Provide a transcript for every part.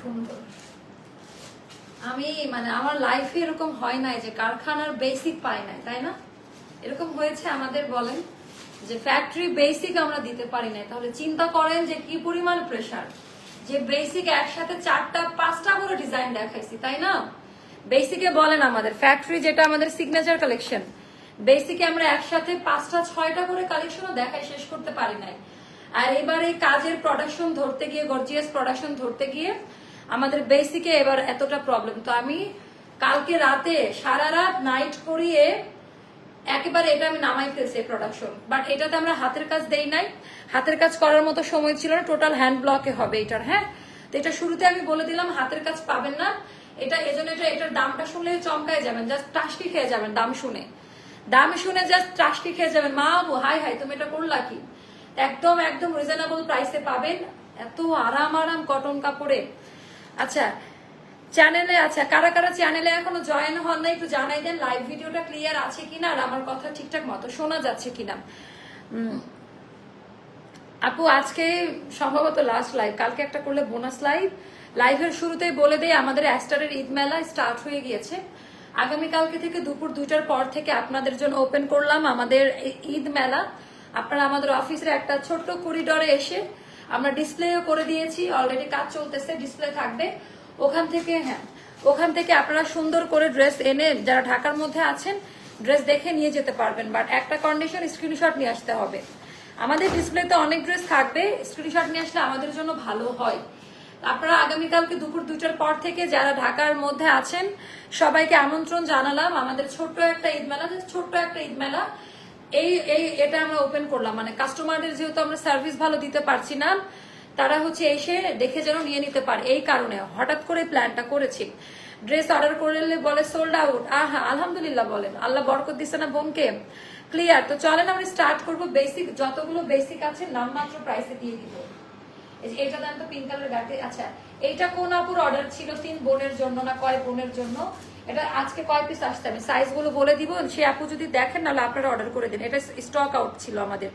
সুন্দর। আমি মানে আমার লাইফে এরকম হয় নাই যে কারখানার বেসিক পাই নাই, তাই না? এরকম হয়েছে আমাদের, বলেন যে ফ্যাক্টরি বেসিক আমরা দিতে পারি নাই। তাহলে চিন্তা করেন যে কি পরিমাণ প্রেসার, যে বেসিক একসাথে 4টা 5টা করে ডিজাইন দেখাইছি, তাই না? বেসিকে বলেন আমাদের ফ্যাক্টরি যেটা আমাদের সিগনেচার কালেকশন, বেসিকে আমরা একসাথে 5টা 6টা করে কালেকশনও দেখাই শেষ করতে পারি নাই। আর এবার এই কাজের প্রোডাকশন ধরতে গিয়ে, গর্জিয়াস প্রোডাকশন ধরতে গিয়ে আমাদের বেসিকে এবার এতটা প্রবলেম। তো আমি কালকে রাতে সারা রাত নাইট করিয়ে একেবারে এটা আমি নামাই ফেলছি প্রোডাকশন। বাট এটাতে আমরা হাতের কাজ দেই নাই, হাতের কাজ করার মতো সময় ছিল না, টোটাল হ্যান্ড ব্লকে হবে এটার। হ্যাঁ, তো এটা শুরুতে আমি বলে দিলাম হাতের কাজ পাবেন না। এটা এজন্য এটার দামটা শুনলে চমকায় যাবেন, জাস্ট টাসকি খেয়ে যাবেন দাম শুনে। দাম শুনে জাস্ট টাসকি খেয়ে যাবেন, মা বু হাই হাই তুমি এটা করলা কি। একদম একদম রিজনেবল প্রাইসে পাবেন, এত আরাম আরাম কটন কাপড়ে। আচ্ছা চ্যানেলে, আচ্ছা কারা কারা চ্যানেলে এখনো জয়েন হন না একটু জানাই দেন, লাইভ ভিডিওটা ক্লিয়ার আছে কিনা আর আমার কথা ঠিকঠাক মতো শোনা যাচ্ছে কিনা। আপু আজকে সম্ভবত লাস্ট লাইভ, কালকে একটা করলে বোনাস লাইভ। লাইভের শুরুতেই বলে দেই আমাদের অ্যাস্টারের ঈদ মেলা স্টার্ট হয়ে গিয়েছে। আগামীকালকে থেকে দুপুর 2টার পর থেকে আপনাদের জন্য ওপেন করলাম আমাদের ঈদ মেলা। আপনারা আমাদের অফিসের একটা ছোট্ট করিডরে এসে, আমরা ডিসপ্লেও করে দিয়েছি, অলরেডি কাজ চলতেছে, ডিসপ্লে থাকবে ওখান থেকে। হ্যাঁ, ওখান থেকে আপনারা সুন্দর করে ড্রেস এনে যারা ঢাকার মধ্যে আছেন ড্রেস দেখে নিয়ে যেতে পারবেন। বাট একটা কন্ডিশন, স্ক্রিনশট নিয়ে আসতে হবে। আমাদের ডিসপ্লেতে অনেক ড্রেস থাকবে, স্ক্রিনশট নিয়ে আসলে আমাদের জন্য ভালো হয়। আপনারা আগামীকালকে দুপুর 2টার পর থেকে যারা ঢাকার মধ্যে আছেন সবাইকে আমন্ত্রণ জানালাম আমাদের ছোট্ট একটা ঈদ মেলা। ছোট্ট একটা ঈদ মেলা এটা আমরা ওপেন করলাম, মানে কাস্টমারদের যেহেতু আমরা সার্ভিস ভালো দিতে পারছি না, তারা হচ্ছে এসে দেখে যেন নিয়ে নিতে পারে, এই কারণে হঠাৎ করে প্ল্যানটা করেছি। ড্রেস অর্ডার করলে বলে সোল্ড আউট, আহা আলহামদুলিল্লাহ বলেন, আল্লাহ বরকত দিচ্ছে না বোনকে। ক্লিয়ার? তো চলেন আমরা স্টার্ট করবো। বেসিক যতগুলো বেসিক আছে নামমাত্র প্রাইসে দিয়ে দিব। এইটা দাম তো পিঙ্ক কালার গাড়ি। আচ্ছা এইটা কোন আপুর অর্ডার ছিল? 3 বোনের জন্য না কয় বোনের জন্য? এটা আজকে কয় পিস আসছে আমি সাইজ গুলো বলে দিব, সে আপু যদি দেখেন নাহলে আপনারা অর্ডার করে দিন। এটা স্টক আউট ছিল আমাদের।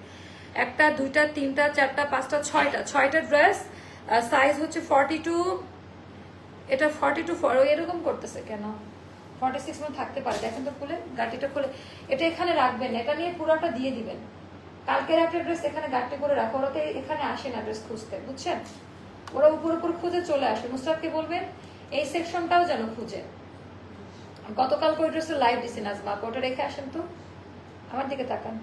1টা 2টা 3টা 4টা 5টা 6টা ড্রেস, সাইজ হচ্ছে 42। এটা 42 এরকম করতেছে কেন? 46 মধ্যে থাকতে পারে, দেখেন তো খুলে, গাটিটা খুলে এটা এখানে রাখবেন, এটা নিয়ে পুরোটা দিয়ে দিবেন। কালকের একটা ড্রেস এখানে গাঁটটি করে রাখো, ওরা তো এখানে আসে না ড্রেস খুঁজতে, বুঝছেন? ওরা উপর উপর খুঁজে চলে আসে। মুস্তাফকে বলবেন এই সেকশনটাও যেন খুঁজে। গতকালকে ওই ড্রেসের লাইভ দিছি নাজমা, ওটা রেখে আসেন তো, আমার দিকে তাকান।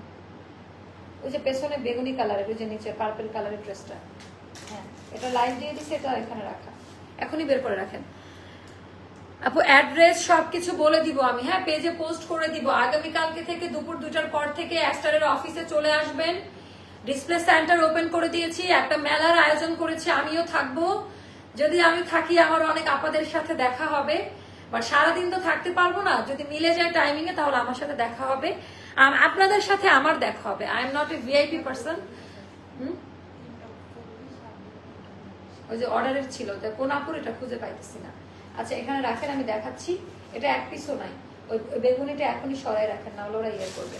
ওই যে পেছনে বেগুনি কালারের, ওই যে নিচে পার্পল কালারের ড্রেসটা, হ্যাঁ এটা লাইভ দিয়ে দিছে, এটা এখানে রাখা, এখনই বের করে রাখেন। আপু অ্যাড্রেস সবকিছু বলে দিব আমি, হ্যাঁ পেজে পোস্ট করে দিব। আগামীকালকে থেকে দুপুর 2টার পর থেকে অ্যাস্টারের অফিসে চলে আসবেন। ডিসপ্লে সেন্টার ওপেন করে দিয়েছি, একটা মেলার আয়োজন করেছি, আমিও থাকবো। যদি আমি থাকি আমার অনেক আপাদের সাথে দেখা হবে, বাট সারাদিন তো থাকতে পারবো না, যদি মিলে যায় টাইমিং এ তাহলে আমার সাথে দেখা হবে, আপনাদের সাথে আমার দেখা হবে। I am not a VIP person. ওই যে অর্ডারের ছিল, কোন আপুর এটা খুঁজে পাইতেছি না। আচ্ছা এখানে রাখেন, আমি দেখাচ্ছি। এটা এক পিসও নাই, ওই বেগুনিটা এখনই সরাই রাখেন, না ওরা ইয়ে করবে।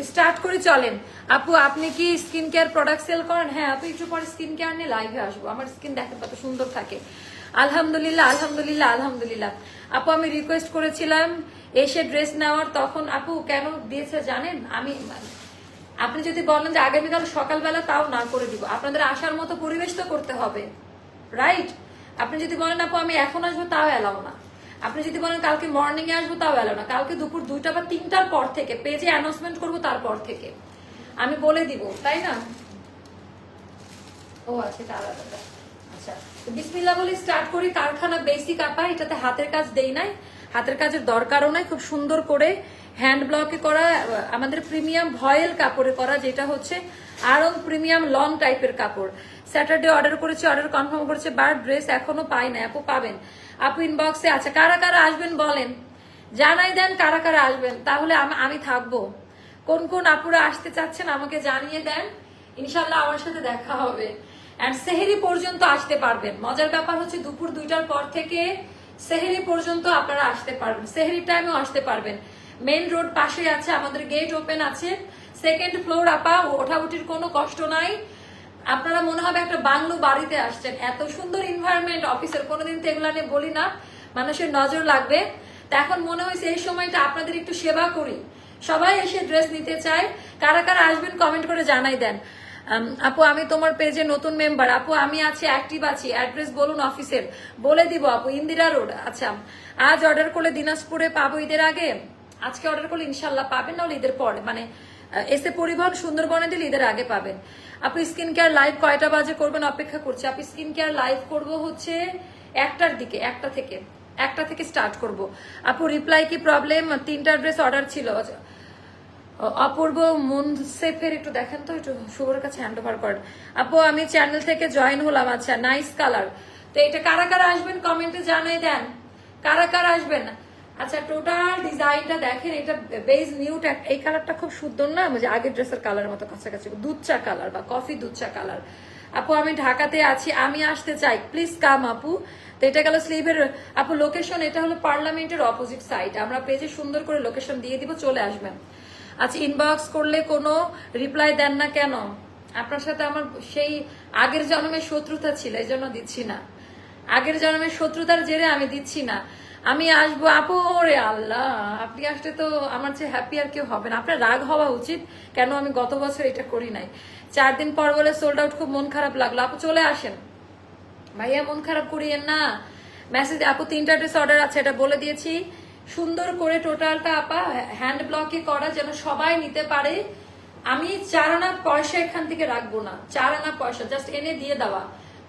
স্টার্ট করে চলেন। আপু আপনি কি স্কিন কেয়ার প্রোডাক্ট সেল করেন? হ্যাঁ আপু একটু পরে স্কিন কেয়ার নিয়ে লাইভে আসবো, আমার স্কিন দেখেন কত সুন্দর থাকে। আলহামদুলিল্লাহ আলহামদুলিল্লাহ আলহামদুলিল্লাহ। আপু আমি রিকোয়েস্ট করেছিলাম এসে ড্রেস নেওয়ার, তখন আপু কেন দিয়েছে জানেন? আপনি যদি বলেন যে আগামীকাল সকালবেলা, তাও না করে দিব। আপনাদের আসার মতো পরিবেশ তো করতে হবে, রাইট? আপনি যদি বলেন আপু আমি এখন আসবো, তাও এলাও না। আপনি যদি বলেন কালকে মর্নিং এ আসবো, তাও এলাও না। কালকে দুপুর 2টা বা 3টার পর থেকে পেজে অ্যানাউন্সমেন্ট করবো, তারপর থেকে আমি বলে দিব, তাই না? ও আচ্ছা এটা আলাদা। আচ্ছা বিসমিল্লাহ বলে স্টার্ট করি। কারখানা বেসিক আপা, এটাতে হাতের কাজ দেই নাই, হাতের কাজের দরকারও নাই। খুব সুন্দর করে হ্যান্ড ব্লকে করা, আমাদের প্রিমিয়াম ভয়েল কাপড়ে করা, যেটা হচ্ছে আরং প্রিমিয়াম লং টাইপের কাপড়। স্যাটারডে অর্ডার করেছি, অর্ডার কনফার্ম করেছে, বাট ড্রেস এখনো পাই না। আপু পাবেন, আপু ইনবক্সে। আচ্ছা কারা কারা আসবেন বলেন, জানাই দেন কারা কারা আসবেন, তাহলে আমি থাকবো। কোন কোন আপুরা আসতে চাচ্ছেন আমাকে জানিয়ে দেন, ইনশাল্লাহ আমার সাথে দেখা হবে। এন্ড সেহেরি পর্যন্ত আসতে পারবেন। মজার ব্যাপার হচ্ছে দুপুর 2টার পর থেকে সেহেরি পর্যন্ত আপনারা আসতে পারবেন, সেহেরি টাইমেও আসতে পারবেন। মেইন রোড পাশে আছে, আমাদের গেট ওপেন আছে, 2nd ফ্লোর আপা, ওঠাউঠির কোনো কষ্ট নাই। আপনারা মনে হবে একটা বাংলো বাড়িতে আসছেন, এত সুন্দর এনভায়রনমেন্ট অফিসের। কোনোদিন তো এগুলা নিয়ে বলি না, মানুষের নজর লাগবে। তা এখন মনে হয়েছে এই সময়টা আপনাদের একটু সেবা করি। সবাই এসে ড্রেস নিতে চায়, কারা কারা আসবেন কমেন্ট করে জানাই দেন। আপু আমি তোমার পেজে নতুন মেম্বার। আপু আমি আছি, অ্যাক্টিভ আছি। অ্যাড্রেস বলুন অফিসের, বলে দিব আপু। ইন্দিরা রোড। আচ্ছা, আজ অর্ডার করলে দিনাজপুরে পাবো ঈদের আগে? আজকে অর্ডার করলে ইনশাল্লাহ পাবেন, নাহলে ঈদের পরে, মানে এসে পরিবহন সুন্দরবনে দিলে ঈদের আগে পাবেন। আপু স্কিন কেয়ার লাইভ কয়টা বাজে করবেন? অপেক্ষা করছি। আপু স্কিন কেয়ার লাইভ করবো হচ্ছে 1টার দিকে, 1টা থেকে স্টার্ট করব। আপু রিপ্লাই কি প্রবলেম? 3টা ড্রেস অর্ডার ছিল। অপূর্ব মুনসেফের একটু দেখেন তো, একটু শুভর কাছে হ্যান্ড ওভার করেন। আপু আমি চ্যানেল থেকে জয়েন হলাম। আচ্ছা, নাইস কালার। তো এটা কারা কারা আসবেন কমেন্টে জানিয়ে দেন, কারা কারা আসবেন। আচ্ছা, টোটাল ডিজাইনটা দেখেন, এটা বেজ নিউট। এই কালারটা খুব সুন্দর না, মানে আগের ড্রেসের কালারের মতো কাছাকাছি, দুধ চা কালার বা কফি দুধ চা কালার। আপু আমি ঢাকাতে আছি, আমি আসতে চাই, প্লিজ কাম আপু। তো এটা গেল স্লিভের। আপু লোকেশন, এটা হলো পার্লামেন্টের অপোজিট সাইড। আমরা পেজে সুন্দর করে লোকেশন দিয়ে দিব, চলে আসবেন। আচ্ছা, ইনবক্স করলে কোনো রিপ্লাই দেন না কেন? আপনার সাথে আমার সেই আগের জন্মের শত্রুতা ছিল, এই জন্য দিচ্ছি না। আগের জন্মের শত্রুতার জেরে আমি দিচ্ছি না। আমি আসবো আপু। ওরে আল্লাহ, আপনি আসলে তো আমার চেয়ে হ্যাপি আর কেউ হবে না। আপনার রাগ হওয়া উচিত, কেন আমি গত বছর এটা করি নাই। 4 দিন পর বলে সোল্ড আউট, খুব মন খারাপ লাগলো। আপু চলে আসেন ভাইয়া, মন খারাপ করিয়েন না। মেসেজ আপু 3টা ড্রেস অর্ডার আছে, এটা বলে দিয়েছি। সুন্দর করে টোটালটা আপা হ্যান্ড ব্লকে করা, যেন সবাই নিতে পারে। আমি 4 আনা পয়সা এখান থেকে রাখবো না, 4 আনা পয়সা জাস্ট এনে দিয়ে দেওয়া।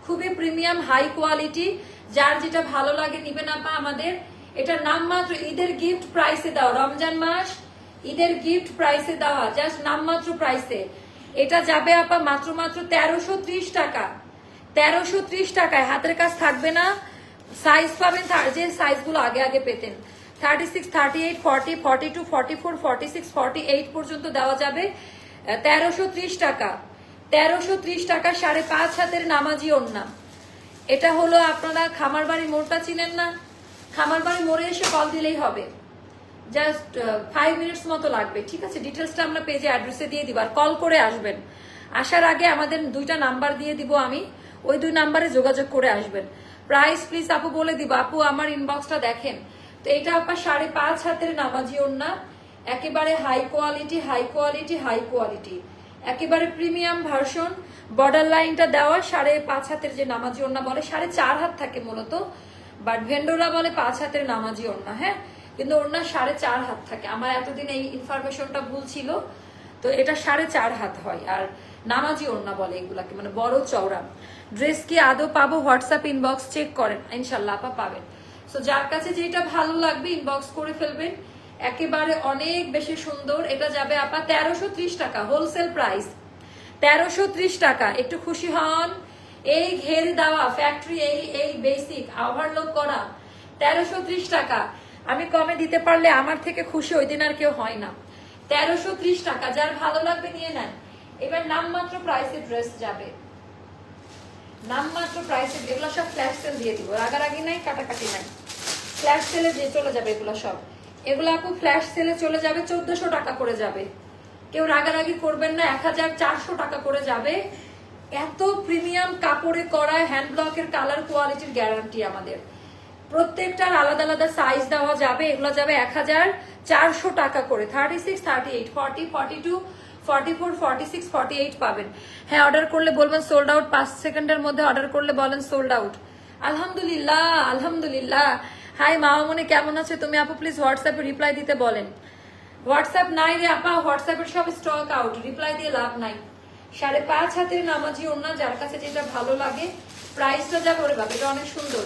খুবই প্রিমিয়াম হাই কোয়ালিটি, যার যেটা ভালো লাগে নিবেন আপা। আমাদের এটা নামমাত্র ঈদের গিফট প্রাইসে দাও, রমজান মাস ঈদের গিফট প্রাইসে দেওয়া, জাস্ট নামমাত্র প্রাইসে। এটা যাবে আপা মাত্র 1330 টাকা। 1330 টাকায় হাতের কাজ থাকবে না। সাইজ পাবেন যে সাইজগুলো আগে আগে পেতেন, 36, 38, 40, 42, 44, 46, 48 পর্যন্ত দেওয়া যাবে। 1330 টাকা। 1330 টাকা 5.5 হাতের নামাজি ওড়না। এটা হলো আপনারা খামারবাড়ি মোড়টা চিনেন না? খামারবাড়ি মোড়ে এসে কল দিলেই হবে, জাস্ট 5 মিনিটস মতো লাগবে। ঠিক আছে, ডিটেলসটা আমরা পেজে অ্যাড্রেসে দিয়ে দিব, আর কল করে আসবেন। আসার আগে আমাদের 2টা নাম্বার দিয়ে দিব আমি, ওই 2 নাম্বারে যোগাযোগ করে আসবেন। প্রাইস প্লিজ আপু বলে দিব। আপু আমার ইনবক্সটা দেখেন। তো এটা আপা 5.5 হাতের নামাজি ওড়না, একেবারে high quality, high quality, high quality, একেবারে প্রিমিয়াম ভার্সন। বর্ডার লাইনটা দেওয়া 5.5 হাতের, যে নামাজি ওড়না বলে 4.5 হাত থাকে মূলত, বাট ভেন্ডোরা বলে 5 হাতের নামাজি ওড়না। হ্যাঁ, কিন্তু ওড়না 4.5 হাত থাকে। আমার এতদিন এই ইনফরমেশনটা ভুল ছিল, তো এটা 4.5 হাত হয়, আর নামাজি ওড়না বলে এগুলাকে, মানে বড় চওড়া। ড্রেস কি আদৌ পাবো? হোয়াটসঅ্যাপ ইনবক্স চেক করেন, ইনশাল্লাহ আপা পাবেন। সো যার কাছে যেটা ভালো লাগবে ইনবক্স করে ফেলবেন। একেবারে অনেক বেশি সুন্দর। এটা যাবে আপা 1330 টাকা, হোলসেল প্রাইস 1330 টাকা। একটু খুশি হন। এই ঘের দেওয়া ফ্যাক্টরি, এই বেসিক ওভারলোড করা 1330 টাকা। আমি কমে দিতে পারলে আমার থেকে খুশি ওই দিন আর কেউ হয় না। 1330 টাকা, যার ভালো লাগবে নিয়ে নেন। এবার নামমাত্র প্রাইসে ড্রেস যাবে, নামমাত্র প্রাইসে। এগুলো সব ফ্ল্যাশ সেল দিয়ে দিব, রাগারাগি নাই, কাটাকাটি নাই, ফ্ল্যাশ সেলে দিয়ে চলে যাবে এগুলো সব। এগুলো আপু ফ্ল্যাশ সেলে চলে যাবে 1400 টাকা করে যাবে। কেউ রাগারাগি করবেন না, 1400 টাকা করে যাবে। এত প্রিমিয়াম কাপড়ে করা, হ্যান্ড ব্লকের কালার কোয়ালিটির গ্যারান্টি আমাদের। প্রত্যেকটার আলাদা আলাদা সাইজ দেওয়া যাবে। এগুলো যাবে 1400 টাকা করে। 36, 38, 40, 42, 44, 46, 48 পাবেন। হ্যাঁ, অর্ডার করলে বলবেন সোল্ড আউট। 5 সেকেন্ডের মধ্যে অর্ডার করলে বলেন সোল্ড আউট। আলহামদুলিল্লাহ, আলহামদুলিল্লাহ। হাই মামনি, কেমন আছে তুমি? আপু প্লিজ হোয়াটসঅ্যাপে রিপ্লাই দিতে বলেন। হোয়াটসঅ্যাপ নাই রে আপা, হোয়াটসঅ্যাপের সব স্টক আউট, রিপ্লাই দিয়ে লাভ নাই। 5.5 হাতের নামাজি ওড়না, যার কাছে যেটা ভালো লাগে। প্রাইসটা যাবে, ওরে বাবা এটা অনেক সুন্দর।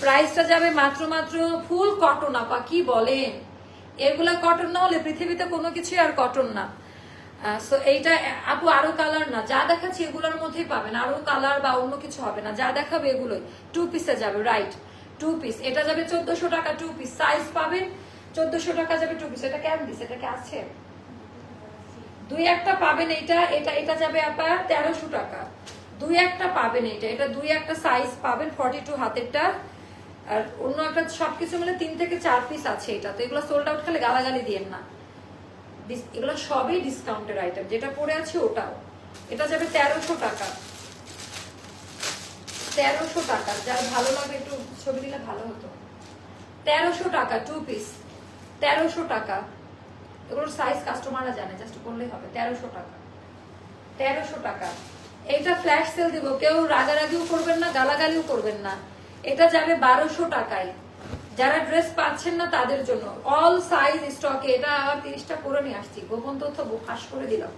প্রাইসটা যাবে মাত্র ফুল কটন আপা, কি বলেন? এগুলা কটন না হলে পৃথিবীতে কোনো কিছুই আর কটন না। সো এইটা আপু আরো কালার না, যা দেখাচ্ছি এগুলোর মধ্যেই পাবেন, আরো কালার বা অন্য কিছু হবে না, যা দেখাবে এগুলোই। 2 পিসে যাবে, রাইট, 2 পিস। এটা যাবে 1400 টাকা 2 পিস, সাইজ পাবেন 1400 টাকা যাবে 2 পিস। এটা কেমন দিস? এটা কি আছে? 2-1টা পাবেন। এটা যাবে আপা 1300 টাকা। 2-1টা পাবেন। এটা 2-1টা সাইজ পাবেন, 42 হাতেরটা। আর অন্য একটা সবকিছু মিলে 3 থেকে 4 পিস আছে এটা। তো এগুলো সোল্ড আউট খেলে গালাগালি দিয়েন না, এগুলো সবই ডিসকাউন্টের আইটেম। যেটা পরে আছে ওটাও। এটা যাবে 1300 টাকা। 1300 টাকা, যার ভালো লাগে একটু ছবি দিলে ভালো হতো। 1300 টাকা 2 পিস, 1300 টাকা। এগুলোর সাইজ কাস্টমাররা জানে, জাস্ট বললেই হবে। 1300 টাকা, 1300 টাকা। এইটা ফ্ল্যাশ সেল দিব, কেউ রাগারাগিও করবেন না, গালাগালিও করবেন না। এটা যাবে 1200 টাকায়। যারা ড্রেস পাচ্ছেন না তাদের জন্য অল সাইজ স্টকে। এটা আবার 30টা করে নিয়ে আসছি, গোপন তথ্য ফাঁস করে দিলাম।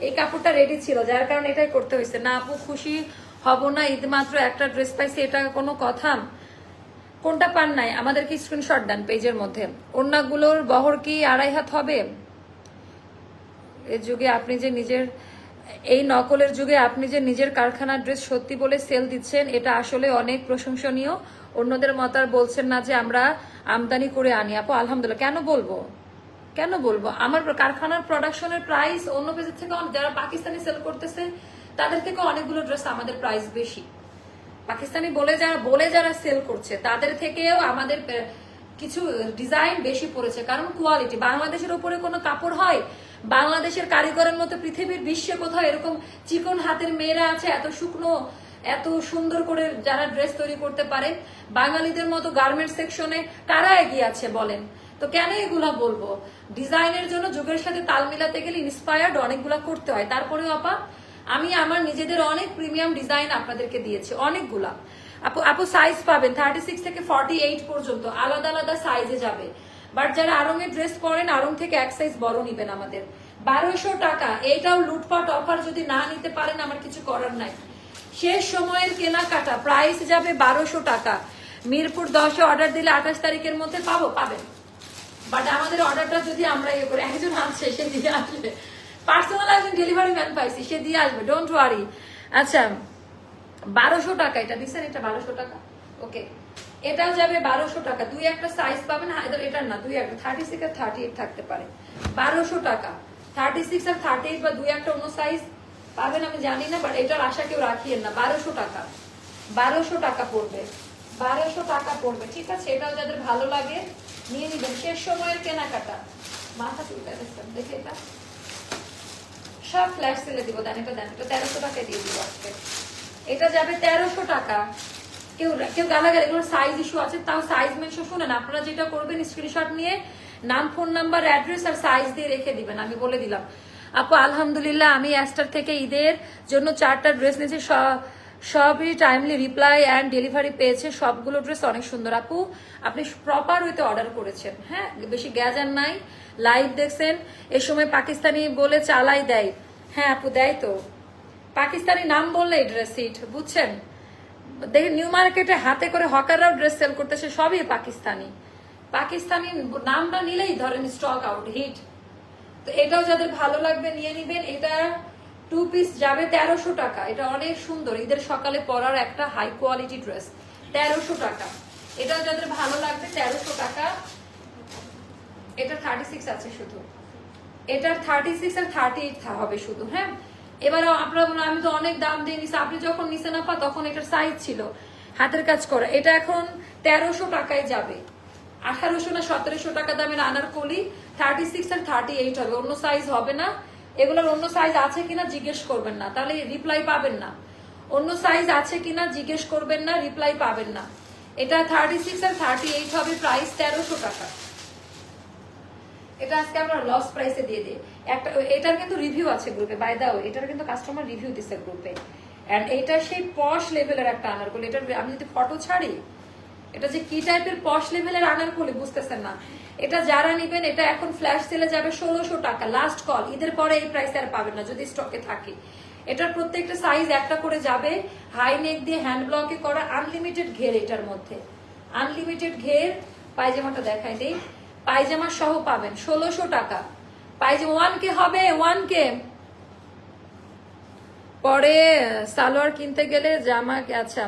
এই কাপড়টা রেডি ছিল, যার কারণে এটাই করতে হয়েছে। না আপু খুশি হব না, ঈদ মাত্র একটা ড্রেস পাইছি, এটা কোনো কথা? কোনটা পান নাই আমাদেরকে স্ক্রিনশট দেন পেজের মধ্যে। ওড়নাগুলোর বহর কি 2.5 হাত হবে? এই যুগে আপনি যে নিজের, এই নকলের যুগে আপনি যে নিজের কারখানার ড্রেস সত্যি বলে সেল দিচ্ছেন, এটা আসলে অনেক প্রশংসনীয়। অন্যদের মত আর বলছেন না যে আমরা আমদানি করে আনি। আপু আলহামদুলিল্লাহ। কেন বলবো, কেন বলবো? আমার কারখানার প্রোডাকশনের প্রাইস অন্য পেজের থেকে, যারা পাকিস্তানি সেল করতেছে তাদের থেকে অনেকগুলো ড্রেস আমাদের প্রাইস বেশি। পাকিস্তানি বলে যারা সেল করছে তাদের থেকেও আমাদের কিছু ডিজাইন বেশি পড়েছে, কারণ কোয়ালিটি। বাংলাদেশের উপরে কোনো কাপড় হয়? বাংলাদেশের কারিগরের মতো পৃথিবীর বিশ্বে কোথাও এরকম চিকন হাতের মেয়েরা আছে এত শুকনো, এত সুন্দর করে যারা ড্রেস তৈরি করতে পারে? বাঙালিদের মতো গার্মেন্টস সেকশনে কারা এগিয়ে আছে বলেন? তো কেন এগুলা বলবো? ডিজাইনের জন্য যুগের সাথে তাল মিলাতে গেলে ইন্সপায়ার্ড অনেকগুলা করতে হয়। তারপরেও আপা আমি আমার নিজেদের অনেক প্রিমিয়াম ডিজাইন আপনাদেরকে দিয়েছি, অনেকগুলা। আপু সাইজ পাবেন 36 থেকে 48 পর্যন্ত, আলাদা আলাদা সাইজে যাবে। বাট যারা আরঙের ড্রেস পরেন, আরং থেকে এক সাইজ বড় নিবেন আমাদের। 1200 টাকা। এইটাও লুটপাট অফার, যদি না নিতে পারেন আমার কিছু করার নাই। শেষ সময়ের কেনাকাটা, প্রাইস যাবে 1200 টাকা। মিরপুর 10-এ অর্ডার দিলে 28 তারিখের মধ্যে পাবেন। বাট আমাদের অর্ডারটা যদি আমরা ইয়ে করে, একজন আনছে সে দিয়ে আসবে, পার্সোনাল একজন ডেলিভারি ম্যান পাইছি, সে দিয়ে আসবে, ডোন্ট ওয়ারি। আচ্ছা 1200 টাকা এটা দিচ্ছেন, এটা 1200 টাকা। ওকে, এটাও যাবে 1200 টাকা। দুই একটা সাইজ পাবেন, এটার না, দুই একটা 36 আর 38 থাকতে পারে। 1200 টাকা 36 আর 38, বা দুই একটা অন্য সাইজ পাবেন আমি জানি না, বাট এটার আশা কেউ রাখিয়েন না। 1200 টাকা, 1200 টাকা পড়বে, 1200 টাকা পড়বে। ঠিক আছে, এটাও যাদের ভালো লাগে নিয়ে নিবেন। শেষ সময়ের কেনাকাটা। মাথা চুলটা দেখে, এটা সব ফ্ল্যাশ সেলে দিব। দেন এটা, দেন এটা 1300 টাকায় দিয়ে দিব আজকে। এটা যাবে 1300 টাকা। কেউ গালাগাল, এগুলো সাইজ ইস্যু আছে, তাও সাইজ মেনশন শুনেন। আপনারা যেটা করবেন, স্ক্রিনশট নিয়ে নাম, ফোন নাম্বার, অ্যাড্রেস আর সাইজ দিয়ে রেখে দিবেন, আমি বলে দিলাম। আপু আলহামদুলিল্লাহ, আমি অ্যাস্টার থেকে ঈদের জন্য 4টা ড্রেস নিয়েছি, সবই টাইমলি রিপ্লাই অ্যান্ড ডেলিভারি পেয়েছে। সবগুলো ড্রেস অনেক সুন্দর। আপু আপনি প্রপার ওয়েতে অর্ডার করেছেন, হ্যাঁ, বেশি গ্যাজার নাই। লাইভ দেখছেন, এ সময় পাকিস্তানি বলে চালাই দেয়। হ্যাঁ আপু দেয় তো, পাকিস্তানি নাম বললে ড্রেস হিট, বুঝছেন? দেখেন নিউ মার্কেটে হাতে করে হকাররাও ড্রেস সেল করতেছে, সবই পাকিস্তানি। পাকিস্তানি নামটা নিলেই ধরেন স্টক আউট, হিট। তো এটাও যাদের ভালো লাগবে নিয়ে নিবেন। এটা 2 পিস যাবে 1300 টাকা। এটা অনেক সুন্দর, ঈদের সকালে পরার একটা হাই কোয়ালিটি ড্রেস, 1300 টাকা। এটাও যাদের ভালো লাগবে 1300 টাকা। এটা 36 আছে শুধু, এটার 36 আর 38 হবে শুধু। হ্যাঁ, এবারে আপনারা বলেন আমি তো অনেক দাম দিয়ে নিছি। আপনি যখন নিছেন আপা তখন এটার সাইজ ছিল হাতের কাজ করা। এটা এখন 1300 টাকায় যাবে। 1800 না 1700 টাকা দামের আনারকলি 36 আর 38 হবে, অন্য সাইজ হবে না। এগুলোর অন্য সাইজ আছে কিনা জিজ্ঞেস করবেন না, তাহলে রিপ্লাই পাবেন না। অন্য সাইজ আছে কিনা জিজ্ঞেস করবেন না, রিপ্লাই পাবেন না। এটা 36 আর 38 হবে, প্রাইস 1300 টাকা। এটা আজকে আমরা লস প্রাইসে দিয়ে দিই একটা। এটার কিন্তু রিভিউ আছে গ্রুপে, বাই দা ওয়ে, এটার কিন্তু কাস্টমার রিভিউ দিছে গ্রুপে। এন্ড এটা সেই পশ লেভেলের একটা আনারকলি। এটার আমি যদি ফটো ছাড়ি, এটা যে কি টাইপের পশ লেভেলের আনারকলি বুঝতেছেন না। এটা যারা নিবেন, এটা এখন ফ্ল্যাশ সেলে যাবে 1600 টাকা, লাস্ট কল। ঈদের পরে এই প্রাইসে আর পাবেন না যদি স্টকে থাকে। এটার প্রত্যেকটা সাইজ একটা করে যাবে, হাই নেক দিয়ে হ্যান্ড ব্লকে করা, আনলিমিটেড ঘের। এটার মধ্যে আনলিমিটেড ঘের। পায়জামাটা দেখাই দেই, পায়জামা সহ পাবেন 1600 টাকা। পায়জামা 1K হবে, 1K। পরে সালোয়ার কিনতে গেলে জামা, আচ্ছা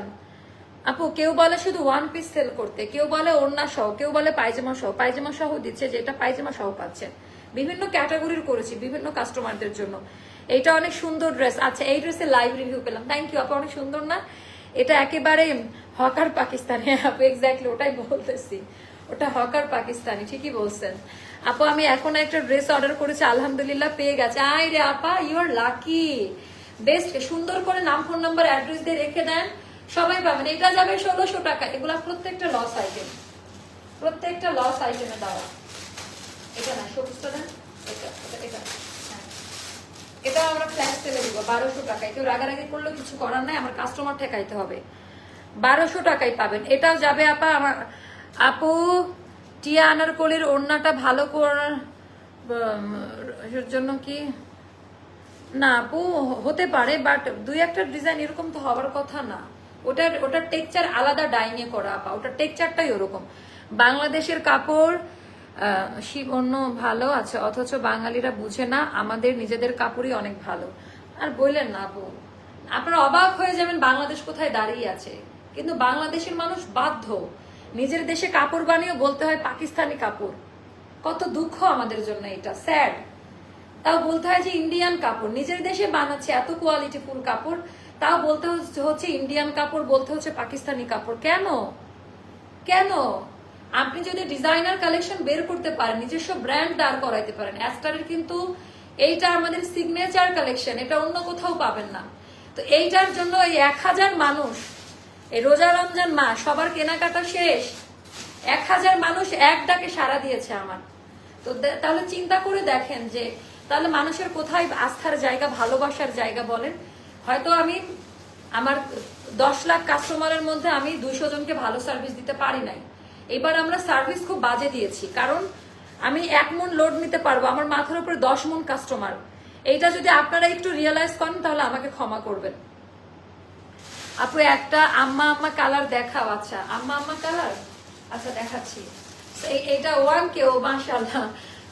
আপু কেউ বলে শুধু 1 পিস সেল করতে, কেউ বলে ওড়না সহ, কেউ বলে পায়জামা সহ। পায়জামা সহ দিচ্ছে, যেটা পায়জামা সহ পাচ্ছেন। বিভিন্ন ক্যাটাগরির করেছি বিভিন্ন কাস্টমারদের জন্য। এইটা অনেক সুন্দর ড্রেস। আচ্ছা এই ড্রেসের লাইভ রিভিউ পেলাম, থ্যাংক ইউ আপু, অনেক সুন্দর না? এটা একেবারে হকার পাকিস্তানি। আপু এক্স্যাক্টলি ওটাই বলতেছি, ওটা হকার পাকিস্তানি, ঠিকই বলছেন আপু। আমি এখন একটা ড্রেস অর্ডার করেছি, আলহামদুলিল্লাহ পেয়ে গেছে। আই রে আপা, ইউ আর লাকি, বেস্ট। সুন্দর করে নাম, ফোন নাম্বার, অ্যাড্রেস দিয়ে রেখে দেন, সবাই পাবেন। এটা যাবে 1600 টাকা। এগুলা প্রত্যেকটা লস আইটেম, প্রত্যেকটা লস আইটেমে দেওয়া। এটা না সবুজটা দেন, এটা হ্যাঁ। এটা আমরা ফ্ল্যাশ সেলে দিব 1200 টাকায়। কেউ রাগারাগি করলেও কিছু করার নাই, আমার কাস্টমার ঠেকাইতে হবে। 1200 টাকায় পাবেন। এটাও যাবে আপা আমার আপু টিয়া আনারকলির ওড়নাটা ভালো করার জন্য কি না আপু হতে পারে, বাট দুই একটা ডিজাইন এরকম তো হওয়ার কথা না। ওটার টেক্সচার আলাদা ডাইনে করা আপা, ওটার টেক্সচারটাই ওরকম। বাংলাদেশের কাপড় অন্য ভালো আছে, অথচ বাঙালিরা বুঝে না আমাদের নিজেদের কাপড়ই অনেক ভালো। আর বললেন না আপু, আপনারা অবাক হয়ে যাবেন বাংলাদেশ কোথায় দাঁড়িয়ে আছে। কিন্তু বাংলাদেশের মানুষ বাধ্য নিজের দেশে কাপড় বানিয়ে বলতে হয় পাকিস্তানি কাপড়। কত দুঃখ আমাদের জন্য, এটা স্যাড। তাও বলতে হয় যে ইন্ডিয়ান কাপড়, নিজের দেশে বানাচ্ছে এত কোয়ালিটি ফুল কাপড়, তাও বলতে হচ্ছে ইন্ডিয়ান কাপড়, বলতে হচ্ছে পাকিস্তানি কাপড়। কেন কেন? আপনি যদি ডিজাইনার কালেকশন বের করতে পারেন, নিজস্ব ব্র্যান্ড দাঁড় করাইতে পারেন। অ্যাস্টারের কিন্তু এইটা আমাদের সিগনেচার কালেকশন, এটা অন্য কোথাও পাবেন না। তো এইটার জন্য এই 1000 মানুষ, এই রোজা রমজান মাস সবার কেনাকাটা শেষ, 1000 মানুষ এক ডাকে সাড়া দিয়েছে আমার। তো তাহলে চিন্তা করে দেখেন যে তাহলে মানুষের কোথায় আস্থার জায়গা, ভালোবাসার জায়গা বলেন। হয়তো আমি আমার 10 লাখ কাস্টমারের মধ্যে আমি 200 জনকে ভালো সার্ভিস দিতে পারি নাই। এবার আমরা সার্ভিস খুব বাজে দিয়েছি, কারণ আমি 1 মণ লোড নিতে পারবো, আমার মাথার উপরে 10 মণ কাস্টমার। এইটা যদি আপনারা একটু রিয়েলাইজ করেন তাহলে আমাকে ক্ষমা করবেন। আপু একটা আম্মা আম্মা কালার দেখাও। আচ্ছা আম্মা আম্মা কালার, আচ্ছা দেখাচ্ছি। এইটা 1K, মাশাআল্লাহ।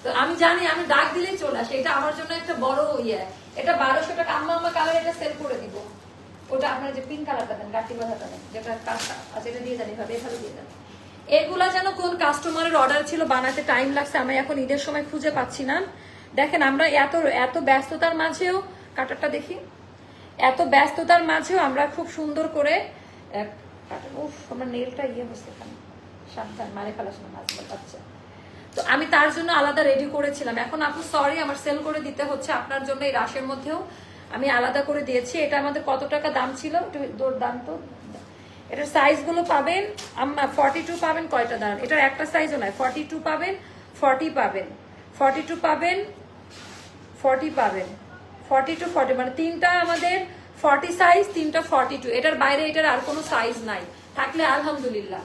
তো আমি জানি আমি ডাক দিলেই চলে আসে, এটা আমার জন্য একটা বড় ইয়ে। এটা 1200 টাকা আম্মা আম্মা কালার, এটা সেল করে দিব। ওটা আপনার যে পিঙ্ক কালারটা দেন, গাটি বাঁধাটা দেন, যেটা কাজটা আচ্ছা এটা দিয়ে দেন, এভাবে দিয়ে দেন। এগুলা যেন কোন কাস্টমারের অর্ডার ছিল, বানাতে টাইম লাগছে, আমি এখন ঈদের সময় খুঁজে পাচ্ছি না। দেখেন আমরা এত ব্যস্ততার মাঝেও, কাটারটা দেখি, এত ব্যস্ততার মাঝেও আমরা খুব সুন্দর করে আমার নেলটা হচ্ছে সাবধান মারে ফেলাস না হাজবেন্ড। আচ্ছা তো আমি তার জন্য আলাদা রেডি করেছিলাম। এখন আপু সরি আমার সেল করে দিতে হচ্ছে আপনার জন্য, এই রাশের মধ্যেও আমি আলাদা করে দিয়েছি। এটা আমাদের কত টাকা দাম ছিল, একটু দাম তো। এটার সাইজ গুলো পাবেন 42 পাবেন, কয়টা দাঁড়ান, এটার একটা সাইজও নয়। 42 পাবেন, 40 পাবেন, 42 পাবেন, 40 পাবেন, 42 40, মানে তিনটা আমাদের 40 সাইজ, তিনটা 42। এটার বাইরে এটার আর কোনো সাইজ নাই, থাকলে আলহামদুলিল্লাহ।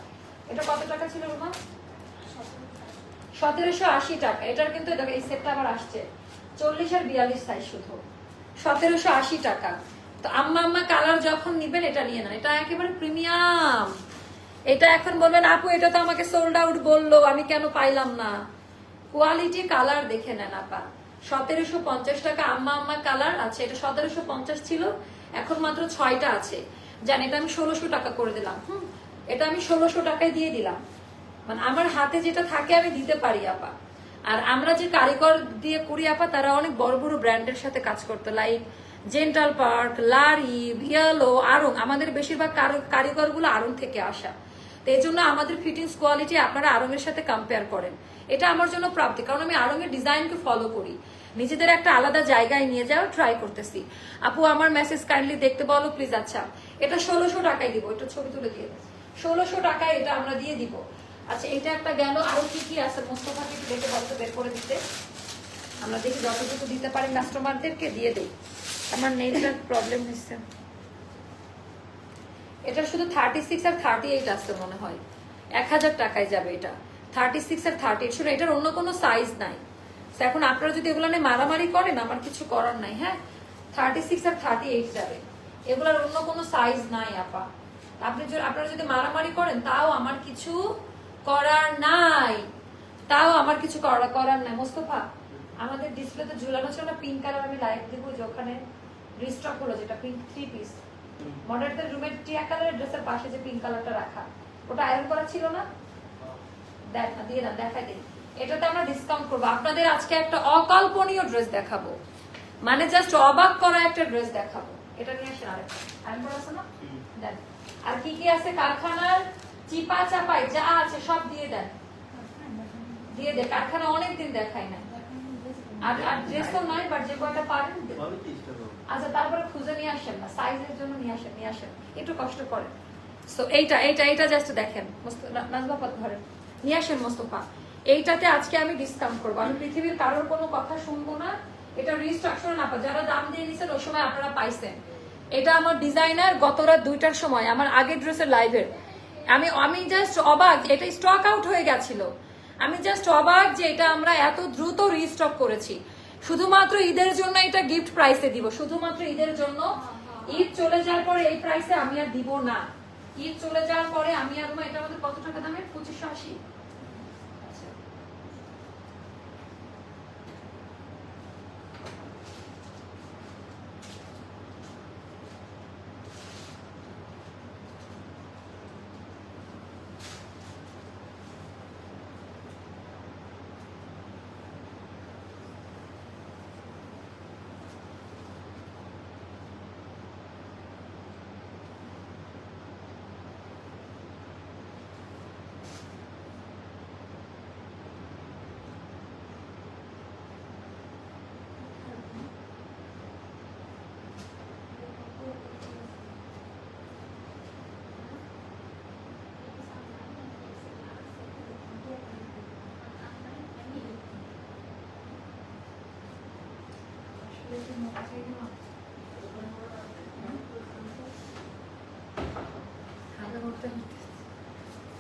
এটা কত টাকা ছিল রুমা? 1780 টাকা। এটার কিন্তু এই সেটটা আবার আসছে 40 আর 42 সাইজ, শুধু 1780 টাকা। তো আম্মা আম্মা কালার যখন নিবেন এটা নিয়ে নেন, এটা একেবারে প্রিমিয়াম। এটা এখন বলবেন আপু এটা তো আমাকে সোল্ড আউট বললো, আমি কেন পাইলাম না? কোয়ালিটি কালার দেখে নেন আপা। 1750 টাকা আম্মা আম্মা কালার আছে। এটা 1750 ছিল, এখন মাত্র 6টা আছে। জান এটা আমি 1600 টাকা করে দিলাম। এটা আমি 1600 টাকায় দিয়ে দিলাম। মানে আমার হাতে যেটা থাকে আমি দিতে পারি আপা। আর আমরা যে কারিগর দিয়ে করি আপা, তারা অনেক বড় বড় ব্র্যান্ডের সাথে কাজ করতো, লাইক জেন্টাল পার্ক, লারি, ইয়ালো, আরং। আমাদের বেশিরভাগ কারিগর গুলো আরং থেকে আসা। তো এই জন্য আমাদের ফিটিংস কোয়ালিটি আপনারা আরঙের সাথে কম্পেয়ার করেন। এটা আমার জন্য প্রাপ্তি, কারণ আমি আরঙের ডিজাইনকে ফলো করি, নিজেদের একটা আলাদা জায়গায় নিয়ে যাওয়া ট্রাই করতেছি। আপু আমার মেসেজ কাইন্ডলি দেখতে বলো প্লিজ। আচ্ছা এটা 1600 টাকায় দিব, এটা ছবি তুলে দিয়ে 1600 টাকায় এটা আমরা দিয়ে দিব। আচ্ছা এটা একটা গেল, আরো কি কি আছে মোস্তফাকে একটু দেখে বলতে, বের করে দিতে। আমরা দেখি যতটুকু দিতে পারি কাস্টমারদেরকে দিয়ে দেই। আমার নেটটার প্রবলেম হচ্ছে। এটা শুধু 36 আর 38 আছে মনে হয়, 1000 টাকায় যাবে এটা। 36 আর 38, শুনে এটার অন্য কোনো সাইজ নাই। এখন আপনারা যদি এগুলো নিয়ে মারামারি করেন আমার কিছু করার নাই। হ্যাঁ 36 আর 38 যাবে, এগুলোর অন্য কোনো সাইজ নাই আপা। আপনারা যদি মারামারি করেন তাও আমার কিছু করার নাই, তাও আমার কিছু করার নাই। মোস্তফা আমাদের ডিসপ্লেতে ঝুলানো ছিল না পিঙ্ক কালার, আমি লাইভ দিব যে ওখানে রিস্টক হলো, যেটা পিঙ্ক 3 পিস মডেলদের রুমের টিয়া কালারের ড্রেসের পাশে যে পিঙ্ক কালারটা রাখা, ওটা আয়রন করা ছিল না। দেখ না, দিয়ে না, দেখাই দিই। এটাতে আমরা ডিসকাউন্ট করবো আপনাদের। আজকে একটা অকল্পনীয় ড্রেস দেখাবো, মানে জাস্ট অবাক করা একটা ড্রেস দেখাবো। এটা নিয়ে আসেন আরেকটা, আয়রন করা আছে না, দেন। আর কি কি আছে কারখানার চিপা চাপাই যা আছে সব দিয়ে দেন, দিয়ে দে। কারখানা অনেকদিন দেখাই না, আর ড্রেস তো নয়, বাট যে কয়টা পারেন। আচ্ছা তারপরে খুঁজে নিয়ে আসেন না, সাইজের জন্য নিয়ে আসেন, একটু কষ্ট করেন। সো এইটা এইটা এইটা জাস্ট দেখেন নাজবাপা ঘরে নিয়ে আসেন মোস্তফা। এইটাতে আজকে আমি ডিসকাউন্ট করবো, আমি পৃথিবীর কারোর কোনো কথা শুনবো না। এটা রিস্ট্রাকশন না, যারা দাম দিয়ে নিছেন ওই সময় আপনারা পাইছেন। এটা আমার ডিজাইনার গত রাত 2টার সময় আমার আগের ড্রেসের লাইভের। আমি জাস্ট অবাক, এটা স্টক আউট হয়ে গেছিল। আমি জাস্ট অবাক যে এটা আমরা এত দ্রুত রিস্টক করেছি। শুধুমাত্র ঈদের জন্য এটা গিফট প্রাইসে দিব, শুধুমাত্র ঈদের জন্য। ঈদ চলে যাওয়ার পরে এই প্রাইসে আমি আর দিব না। ঈদ চলে যাওয়ার পরে আমি আর এটা আমাদের কত টাকা দামের? 2580।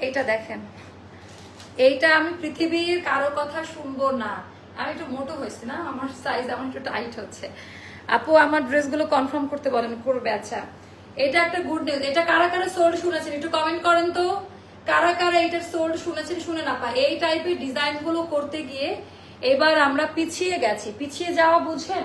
এইটা দেখেন, এইটা আমি পৃথিবীর কারো কথা শুনবো না। আমি একটু মোটো হয়েছি না, আমার সাইজ আমার একটু টাইট হচ্ছে। আপু আমার ড্রেসগুলো কনফার্ম করতে বলেন, করবে। আচ্ছা, এটা একটা গুড নিউজ। এটা কারা কারা সোল্ড শুনেছেন একটু কমেন্ট করেন তো, কারা কারা এটার সোল্ড শুনেছেন। শুনে না পা এই টাইপের ডিজাইন গুলো করতে গিয়ে এবার আমরা পিছিয়ে গেছি। পিছিয়ে যাওয়া বুঝেন?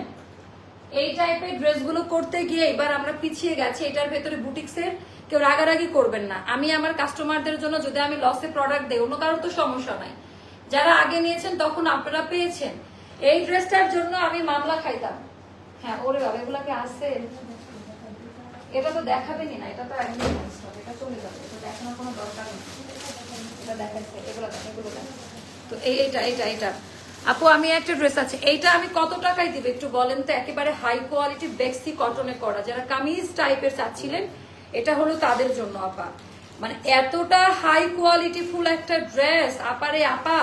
এই টাইপের ড্রেসগুলো করতে গিয়ে এবার আমরা পিছিয়ে গেছি। এটার ভেতরে বুটিক্সের কেউ রাগারাগি করবেন না। আমি আমার কাস্টমারদের জন্য যদি আমি লসে প্রোডাক্ট দেই, অন্য কারোর তো সমস্যা নাই। যারা আগে নিয়েছেন তখন আপনারা পেয়েছেন। এই ড্রেসটার জন্য আমি মামলা খাইতাম। হ্যাঁ, ওরে বাবা, এগুলাকে আসছে। এটা তো দেখাবেনি না, এটা তো একদম এটা চলে যাবে, এটা দেখানোর কোনো দরকার নেই। এটা দেখাচ্ছে, এগুলো দেখ, এগুলো দেখ। তো এইটা এইটা এইটা আপু আমি একটা ড্রেস আছে, এইটা আমি কত টাকায় দিব একটু বলেন তো? একেবারে হাই কোয়ালিটি বেক্সি কটনে করা, যারা কামিজ টাইপের চাচ্ছিলেন এটা হলো তাদের জন্য আপা। মানে এতটা হাই কোয়ালিটি ফুল একটা ড্রেস আপারে আপা,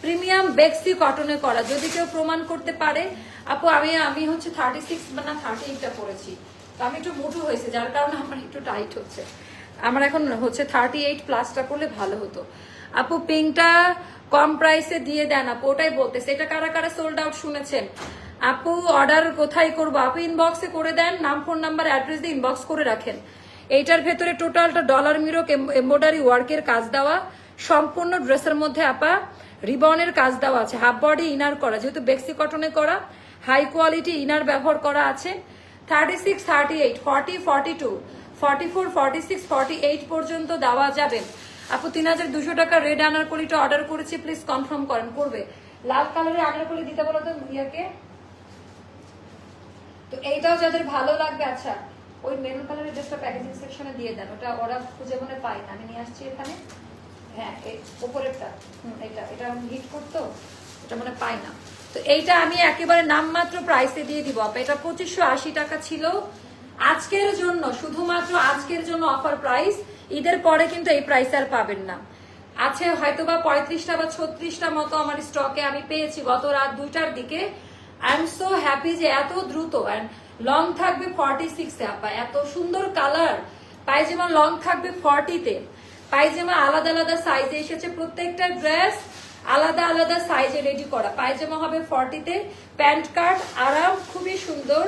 প্রিমিয়াম বেক্সি কটনে করা। যদি কেউ প্রমাণ করতে পারে আপু, আমি হচ্ছে 36 না 38টা পরেছি, তো আমি একটু মোটু হয়েছে যার কারণে আমার একটু টাইট হচ্ছে। আমার এখন হচ্ছে 38 প্লাসটা করলে ভালো হতো। আপু পিঙ্কটা কম প্রাইসে দিয়ে দেন আপু, ওটাই বলতেছে। এটা কারা কারা সোল্ড আউট শুনেছেন? আপু অর্ডার কোথায় করবো? আপু ইনবক্সে করে দেন, নাম ফোন নাম্বার অ্যাড্রেস দিয়ে ইনবক্স করে রাখেন। এইটার ভেতরে টোটালটা ডলার মিরক এমব্রয়ডারি ওয়ার্কের কাজ দেওয়া, সম্পূর্ণ ড্রেসের মধ্যে আপা রিবনের কাজ দেওয়া আছে, হাফ বডি ইনার করা, যেহেতু বেক্সি কটনে করা, হাই কোয়ালিটি ইনার ব্যবহার করা আছে। 36, 38, 40, 42, 44, 46, 48 পর্যন্ত দেওয়া যাবে। আপু 3200 টাকা রেড আনারকলিটা অর্ডার করেছি, প্লিজ কনফার্ম করেন। করবে লাল কালারের আনারকলি দিতে বলো তো ইয়াকে। তো এইটাও যাদের ভালো লাগবে, আচ্ছা ওই মেরুন কালারের ড্রেসটা প্যাকেজিং সেকশনে দিয়ে দেন, ওটা ওরা খুঁজে মনে পাই না, আমি নিয়ে আসছি এখানে। হ্যাঁ, এই উপরেরটা, এটা এটা হিট করতো, এটা মানে পাই না। তো এইটা আমি একেবারে নামমাত্র প্রাইসে দিয়ে দিব আপা। এটা 2580 টাকা ছিল আজকের জন্য, শুধুমাত্র আজকের জন্য অফার প্রাইস। ঈদের পরে কিন্তু এই প্রাইস আর পাবেন না। আছে হয়তোবা 35টা বা 36টা মতো আমার স্টকে আমি পেয়েছি গত রাত 2টার দিকে। আই এম সো হ্যাপি যে এত দ্রুত। অ্যান্ড লং থাকবে 46-এ আপা, এত সুন্দর কালার। পায়জামা লং থাকবে 40-তে, পায়জামা আলাদা আলাদা সাইজে এসেছে, প্রত্যেকটা ড্রেস আলাদা আলাদা সাইজে রেডি করা। পায়জামা হবে 40-তে, প্যান্ট কাট আরাম, খুবই সুন্দর।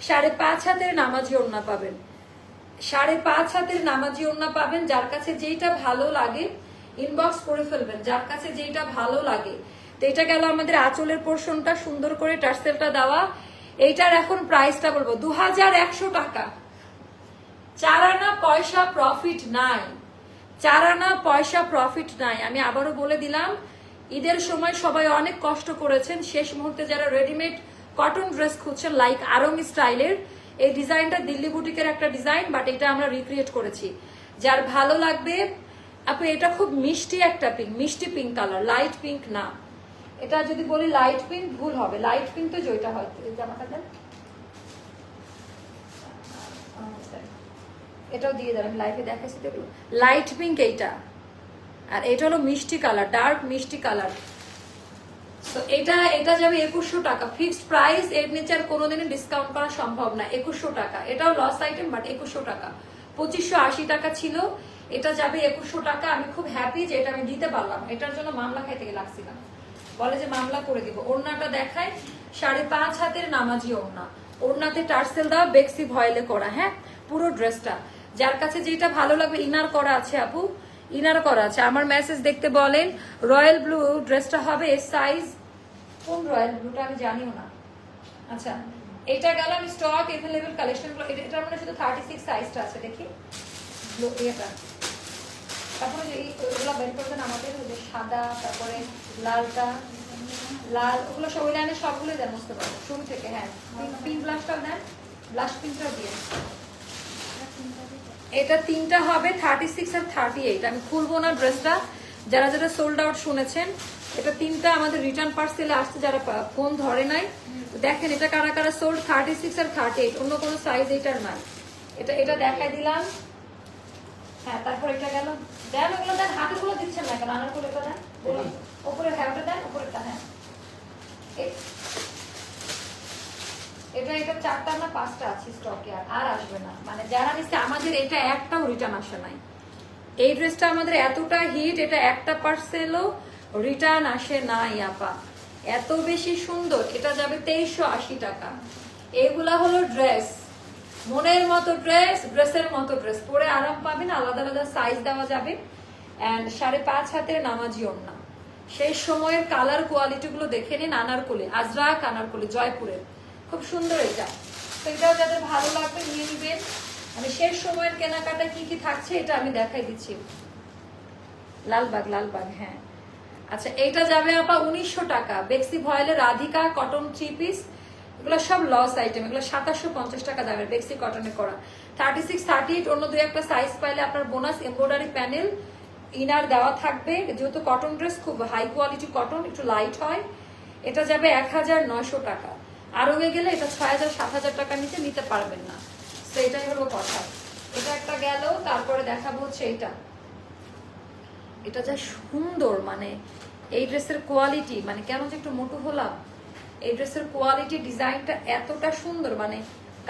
5.5 হাতের নামাজি ওড়না পাবেন, 5.5 হাতের নামাজি ওড়না পাবেন। যার কাছে যেইটা ভালো লাগে ইনবক্স করে ফেলবেন, যার কাছে যেইটা ভালো লাগে। তো এটা গেল আমাদের আঁচলের পোর্শনটা, সুন্দর করে টার্সেলটা দেওয়া। এইটার এখন প্রাইসটা বলবো 2100 টাকা। 4 আনা পয়সা প্রফিট নাই, 4 আনা পয়সা প্রফিট নাই। আমি আবারও বলে দিলাম, ঈদের সময় সবাই অনেক কষ্ট করেছেন, শেষ মুহূর্তে যারা রেডিমেড কটন ড্রেস খুঁজছেন লাইক আরং স্টাইলের, এই ডিজাইনটা দিল্লি বুটিকের একটা ডিজাইন, বাট এটা আমরা রিক্রিয়েট করেছি। যার ভালো লাগবে আপু, এটা খুব মিষ্টি একটা পিঙ্ক, মিষ্টি পিঙ্ক কালার, লাইট পিঙ্ক না। এটা যদি বলি লাইট পিঙ্ক ভুল হবে, লাইট পিঙ্ক তো যেটা হয় জামাটা দেন। এটাও দিয়ে দেবেন, লাইভে দেখাচ্ছি তো। লাইট পিঙ্ক এইটা, আর এটা হলো মিষ্টি কালার, ডার্ক মিষ্টি কালার। তো এটা যাবে 2100 টাকা ফিক্সড প্রাইস, এর নিচে আর কোনোদিনই ডিসকাউন্ট করা সম্ভব না। 2100 টাকা, এটাও লস আইটেম বাট 2100 টাকা। 2580 টাকা ছিল, এটা যাবে 2100 টাকা। আমি খুব হ্যাপি যে এটা আমি দিতে পারলাম, এটার জন্য মামলা খাইতে লাগছিলাম, বলে যে মামলা করে দিব। ওড়নাটা দেখায়, 5.5 হাতের নামাজি ওড়না, ওড়নাতে টার্সেল দেওয়া, বেক্সি ভয়েলে করা। হ্যাঁ, পুরো ড্রেসটা যার কাছে যেটা ভালো লাগবে, ইনার করা আছে আপু, ইনার করা আছে। আমার মেসেজ দেখতে বলেন। রয়্যাল ব্লু ড্রেসটা হবে এস সাইজ, কোন রয়্যাল ব্লুটা আমি জানিও না। আচ্ছা, এটা গেল আমি স্টক এভেলেবল কালেকশন গুলো। এটা মানে শুধু 36 সাইজটা আছে, দেখি এটা। তারপরে যে ওগুলো বের করবেন আমাদের, যে সাদা, তারপরে লালটা, লাল, ওগুলো সব ওই লাইনে সবগুলোই দেন বুঝতে পারবো শুরু থেকে। হ্যাঁ, পিঙ্ক ব্লাশটাও দেন, ব্লাশ পিঙ্কটাও দিয়ে। এটা তিনটা হবে 36 আর 38। আমি খুলবো না ড্রেসটা, যারা যারা সোল্ড আউট শুনেছেন। এটা তিনটা আমাদের রিটার্ন পার্সেলে আসছে, যারা ফোন ধরে নাই দেখেন এটা কারা কারা সোল্ড। 36 আর 38, অন্য কোনো সাইজ এটার নাই। এটা দেখাই দিলাম। হ্যাঁ, তারপর এটা গেল, দেন ওগুলো দেন, হাতেগুলো দিচ্ছেন না কেন? আনার করে এটা দেন, ওপরে হ্যাঁটা দেন, ওপরেটা। হ্যাঁ, এটা 4টা না 5টা আছে স্টকে, আর আসবে না। মানে যারা নিচ্ছে, আমাদের এটা একটাও রিটার্ন আসে নাই। এই ড্রেসটা আমাদের এতটা হিট, এটা একটা পার্সেলও রিটার্ন আসে নাই আপা, এত বেশি সুন্দর। এটা যাবে 2380 টাকা। এগুলা হলো ড্রেস, মনের মতো ড্রেস, ড্রেসের মতো ড্রেস, পরে আরাম পাবেন। আলাদা আলাদা সাইজ দেওয়া যাবে। অ্যান্ড 5.5 হাতের নামাজি ওড়না। সেই সময়ের কালার কোয়ালিটি গুলো দেখে নিন। আনারকলি, আজরাক আনারকলি, জয়পুরের, খুব সুন্দর এটা। তো এটাও যাদের ভালো লাগবে নিয়ে নিবেন। আমি শেষ সময়ের কেনাকাটা কি কি থাকছে এটা আমি দেখাই দিচ্ছি। লালবাগ, লালবাগ, হ্যাঁ। আচ্ছা, এইটা যাবে আপা 1900 টাকা। বেক্সি ভয়েলের রাধিকা কটন 3 পিস, এগুলো সব লস আইটেম। এগুলো 2750 টাকা দামের, বেক্সি কটনে করা। 36, 38, অন্য দুই একটা সাইজ পাইলে আপনার বোনাস। এমব্রয়ডারি প্যানেল, ইনার দেওয়া থাকবে। যেহেতু কটন ড্রেস, খুব হাই কোয়ালিটি কটন, একটু লাইট হয়। এটা যাবে 1900 টাকা। আরঙে গেলে এটা 6000, 7000 টাকার নিচে নিতে পারবেন না। তো এটাই হলো কথা। এটা একটা গেল, তারপরে দেখাবো হচ্ছে এইটা। এটা যা সুন্দর, মানে এই ড্রেসের কোয়ালিটি, মানে কেন যে একটু মোটু হলাম। এই ড্রেসের কোয়ালিটি, ডিজাইনটা এতটা সুন্দর, মানে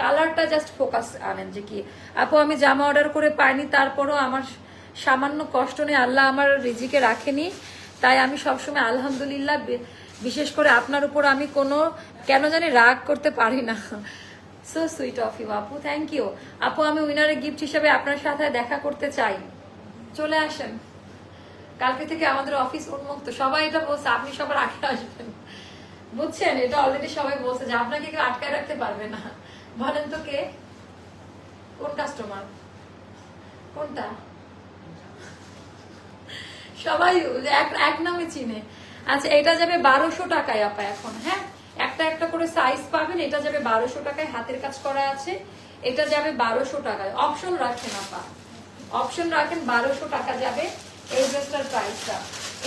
কালারটা জাস্ট ফোকাস আনেন। যে কি আপু, আমি জামা অর্ডার করে পাইনি, তারপরও আমার সামান্য কষ্ট নেই, আল্লাহ আমার রিজিকে রাখেনি। তাই আমি সবসময় আলহামদুলিল্লাহ, বিশেষ করে আপনার উপর আমি কোনো কেন জানি রাগ করতে পারি না। সো সুইট অফ ইউ আপু, থ্যাংক ইউ আপু। আমি উইনারের গিফট হিসেবে আপনার সাথে দেখা করতে চাই, চলে আসেন। কালকে থেকে আমাদের অফিস উন্মুক্ত, সবাই এটা বলছে, আপনি সবার আগে আসবেন, বুঝছেন? এটা অলরেডি সবাই বলছে যে আপনাকে কেউ আটকায় রাখতে পারবে না। বলেন তো কে, কোন কাস্টমার, কোনটা? সবাই এক নামে চিনে। আচ্ছা, এটা যাবে 1200 টাকায় আপা এখন। হ্যাঁ, একটা একটা করে সাইজ পাবেন। এটা যাবে 1200 টাকায়, হাতের কাজ করা আছে। এটা যাবে 1200 টাকায়। অপশন রাখেন আপা, অপশন রাখেন। 1200 টাকা যাবে এই ড্রেসটার প্রাইসটা।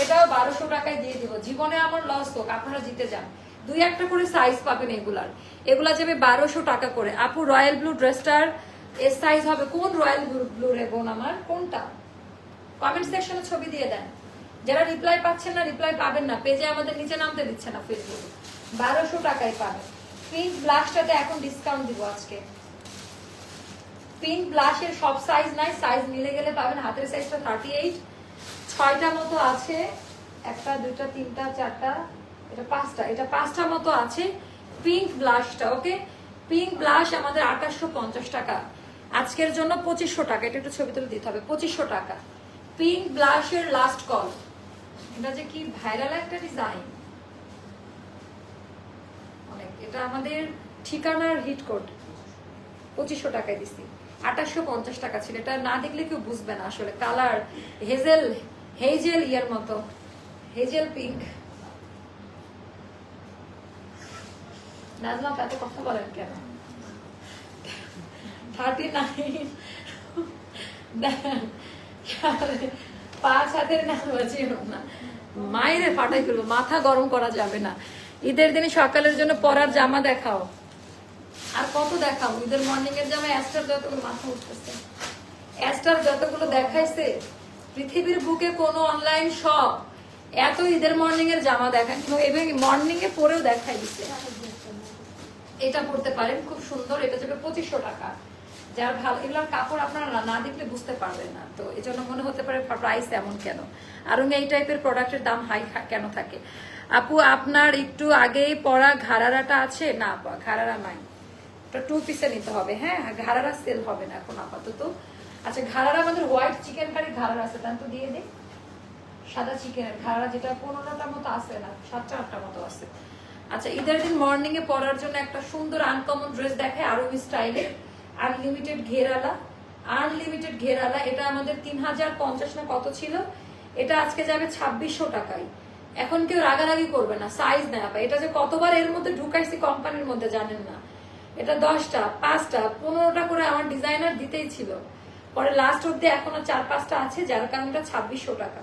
এটাও 1200 টাকায় দিয়ে দিব। জীবনে আমার লস হোক, আপনারা জিতে যান। দুই একটা করে সাইজ পাবেন এগুলার। এগুলা যাবে 1200 টাকা করে। আপু, রয়্যাল ব্লু ড্রেসটার এস সাইজ হবে। কোন রয়্যাল ব্লু রে বোন আমার, কোনটা? কমেন্ট সেকশনে ছবি দিয়ে দেন। যারা রিপ্লাই পাচ্ছেন না, রিপ্লাই পাবেন না, পেজে আমাদের নিচে নামতে দিচ্ছে না ফেসবুকে। 1200 টাকায় পাবেন। পিঙ্ক ব্লাশটাতে এখন ডিসকাউন্ট দিব আজকে। পিঙ্ক ব্লাশের সব সাইজ নাই, সাইজ মিলে গেলে পাবেন। হাতের সাইজটা 38, 6টা মতো আছে। 1টা 2টা 3টা 4টা, এটা 5টা, এটা 5টা মতো আছে। পিঙ্ক ব্লাশটা, ওকে। পিঙ্ক ব্লাশ আমাদের 2850 টাকা আজকের জন্য। 2500 টাকা, এটা একটু ছবি তুলে দিতে হবে। 2500 টাকা পিঙ্ক ব্লাশের লাস্ট কল। এটা যে কি ভাইরাল একটা ডিজাইন, অনেক। এটা আমাদের ঠিকানার হিট কোড। 2500 টাকায় দিচ্ছি। 2850 টাকা ছিল। এটা না দেখলে কেউ বুঝবে না আসলে। কালার হেজেল ইয়ার মতো, হেজেল পিঙ্ক। নাজমা, এত কথা বলেন কেন? 39 5 হাতের নামাজি ওড়না। মায়েরে ফাটাই ফেলবো, মাথা গরম করা যাবে না। ঈদের দিনে সকালের জন্য পরার জামা দেখাও। আর কত দেখাবো? ঈদের মর্নিং এর জামা অ্যাস্টার দেওয়া, তোর মাথা উঠতেছে। অ্যাস্টার যতগুলো দেখাইছে পৃথিবীর বুকে কোনো অনলাইন শপ এত ঈদের মর্নিং এর জামা দেখায় এবং মর্নিং এ পরেও দেখাই দিচ্ছে। এটা পড়তে পারেন, খুব সুন্দর। এটা যাবে 2500 টাকা। যার ভালো, এগুলোর কাপড় আপনারা না দেখলে বুঝতে পারবেন না, তো এই জন্য মনে হতে পারে প্রাইস এমন কেন, আর এই টাইপের প্রোডাক্টের দাম হাই কেন থাকে। আপু আপনার একটু আগেই পরা ঘাড়ারাটা আছে? না আপা, ঘাড়ারা নাই, এটা 2 পিসে নিতে হবে। হ্যাঁ, ঘাড়ারা সেল হবে না এখন আপাতত। আচ্ছা, ঘাড়ারা আমাদের হোয়াইট চিকেন কারি ঘাড়ারা আছে, তাই তো দিয়ে দিই। সাদা চিকেনের ঘাড়া যেটা 15টা মতো আছে, না 7টা 8টা মতো আছে। আচ্ছা, ঈদের দিন মর্নিং এ পরার জন্য একটা সুন্দর আনকমন ড্রেস দেখায় আরবি স্টাইলে, আনলিমিটেড ঘেরালা। আনলিমিটেড ঘেরালা, এটা আমাদের 3050 না কত ছিল, এটা আজকে যাবে 2600 টাকায়। এখন কেউ রাগারাগি করবে না, সাইজ নেই আপা। এটা যে কতবার এর মধ্যে ঢুকাইছি কোম্পানির মধ্যে জানেন না। এটা 10টা 5টা 15টা করে আমার ডিজাইনার দিতেই ছিল, পরে লাস্ট অব্দি এখনো 4-5টা আছে, যার কারণে এটা 2600 টাকা।